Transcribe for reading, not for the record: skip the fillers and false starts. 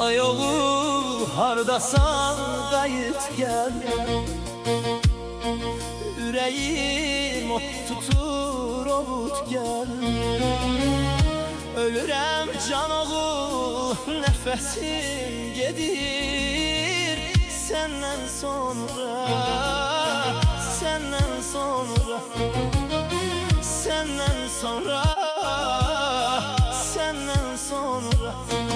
Ay oğul hardasan qayıt gəl. Ürəyim ot tutur ovut gəl. Ölürəm can oğul, nəfəsim gedir. Səndən sonra, səndən sonra, səndən sonra, səndən sonra